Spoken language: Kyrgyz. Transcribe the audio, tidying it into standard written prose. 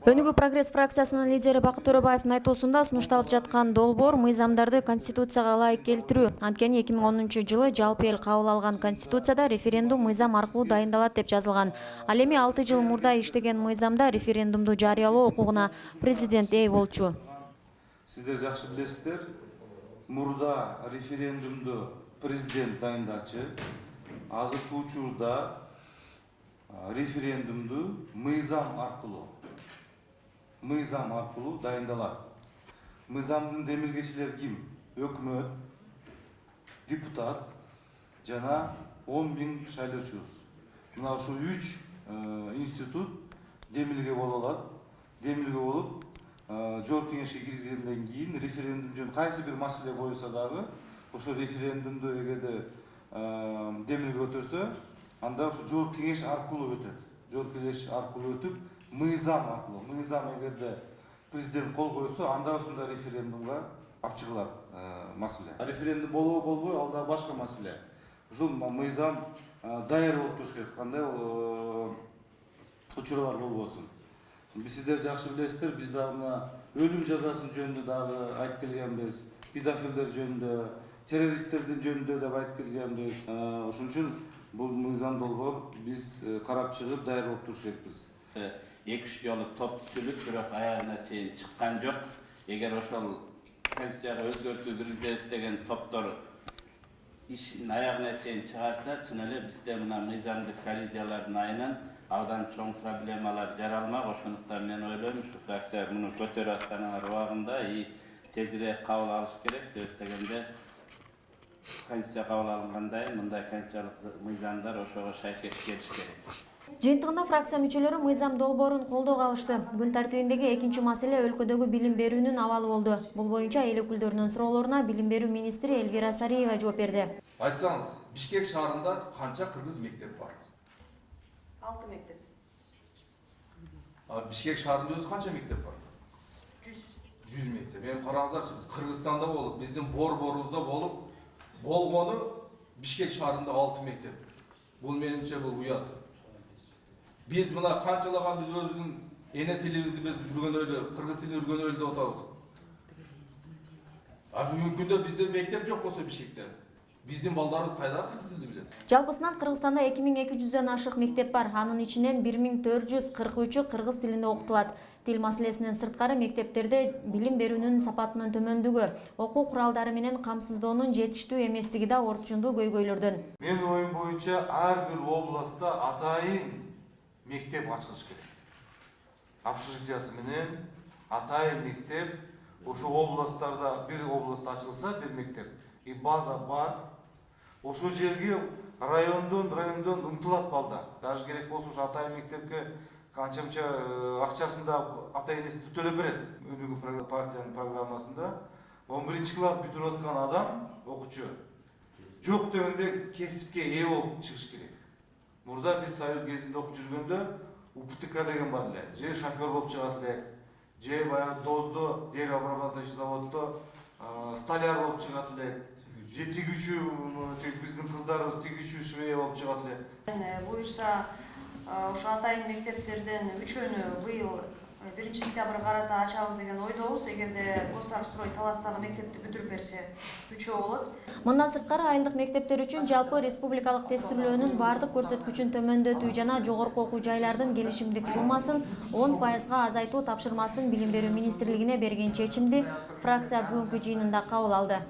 Өнүгүү прогресс фракциясынын лидери Бакыт Төрөбаевдин айтуусунда сунушталып жаткан долбоор мыйзамдарды конституцияга ылайык келтирүү. Анткени 2010-жылы жалпы эл кабыл алган конституцияда референдум мыйзам аркылуу дайындалат деп жазылган. Ал эми 6 жыл мурда иштеген мыйзамда референдумду жарыялоо укугуна президент ээ болчу. Сиздер жакшы билесиздер, мурда референдумду президент дайындачы, азыркы учурда референдумду мыйзам аркылуу дайындалат. Мыйзамдын демилгечилери ким? Өкмөт, депутат жана 10.000 шайлоочубуз. Мына ушул 3 институт демилге боло алат. Демилге болуп, жогорку кеңешке киргенден кийин референдум жөнүндө кайсы бир маселе коюлса дагы, ошо референдумду эгерде демилге өтөрсө, анда ошо жогорку кеңеш аркылуу өтөт. Жогорку кеңеш аркылуу өтүп, мыйзам аркылуу. Мыйзам эгерде президент кол койсо, анда ошондо референдумга алып чыгылат маселе. Референдум болобу болбой, ал да башка маселе. Ушул мыйзам даяр болуп туруш керек. Кандай учурлар болбосун. Сиздер жакшы билесиздер, биз дагы мына өлүм жазасын жөнүндө дагы айтып келгенбиз, педофилдер жөнүндө, террористтердин жөнүндө деп айтып келгенбиз. Ошон үчүн бул мыйзам долбоор биз карап чыгып даяр болуп туруш керекпиз. 2-3 жолу топ түзүлүп, бирок аягына чейин чыккан жок. Эгер ошол конституцияга өзгөртүү киргизебиз деген топтор ишин аягына чейин чыгарса, чын эле бизде мына мыйзамдык коллизиялардын айынан абдан чоң проблемалар жаралмак. Ошондуктан мен ойлойм, ушу фракция муну көтөрүп атканыңар убагында тезирээк кабыл алыш керек. Себеп дегенде конституция кабыл алынгандай, мындай конституциялык мыйзамдар ошого шайкеш келиш керек. Жыйынтыгында фракция мүчөлөрү мыйзам долбоорун колдоого алышты. Күн тартибиндеги экинчи маселе өлкөдөгү билим берүүнүн абалы болду. Бул боюнча эл өкүлдөрүнүн суроолоруна билим берүү министри Элвира Сариева жооп берди. Айтсаңыз, Бишкек шаарында канча кыргыз мектеп бар? 6 мектеп. Бишкек шаарында өзү канча мектеп бар? 100 мектеп. Эми караңыздарчы, биз Кыргызстанда болуп, биздин борборубузда болуп, болгону Бишкек шаарында 6 мектеп. Бул менимче бул уят. Биз мына канчалаган биз өзүнүн эне тилибизди биз үргөн эле, кыргыз тилин үргөн эле деп атабыз. Бүгүнкү күндө бизде мектеп жок болсо Бишкекте, биздин балдарыбыз кайда кыргыз тилди билет? Жалпысынан Кыргызстанда 2200дөн ашык мектеп бар. Анын ичинен 1443-ü кыргыз тилинде окутулат. Тил маселесинен сырткары мектептерде билим берүүнүн сапатынын төмөндүгү, окуу куралдары менен камсыздоонун жетиштүү эместиги да орчундуу көйгөйлөрдөн. Менин оюм боюнча ар бир областта атайын мектеп ачылыш керек. Общежитиясы менен атайын мектеп, ошо областтарда бир областта ачылса бир мектеп. И база бар. Ошо жерге райондон умтулат балдар. Даже керек болсо ошо атайын мектепке канча-мынча акчасын да ата-энеси төлөп берет. Өнүгүү партиянын программасында 11-класс бүтүрүп аткан адам, окуучу, жок дегенде кесипке ээ болуп чыгыш керек. Мурда биз союз кезинде окуп жүргөндө УПТК деген бар эле. Же шофер болуп чыгат элек, же баягы ДОЗдо, деревообрабатывающий заводдо столяр болуп чыгат элек, же тигүүчү, биздин кыздарыбыз тигүүчү швея болуп чыгат элек. Буюрса, ошо атайын мектептерден 3-ünü быйыл 1-сентябрга карата ачабыз деген ойдобуз. Эгерде Госарстрой Таластагы мектепти бүтүрүп берсе, 3 болот. Мындан сырткары айылдык мектептер үчүн жалпы республикалык тестирлөөнүн бардык көрсөткүчүн төмөндөтүү жана жогорку окуу жайлардын келишимдик суммасын 10%га азайтуу тапшырмасын билим берүү министрлигине берген чечимди фракция бүгүнкү жыйынында кабыл алды.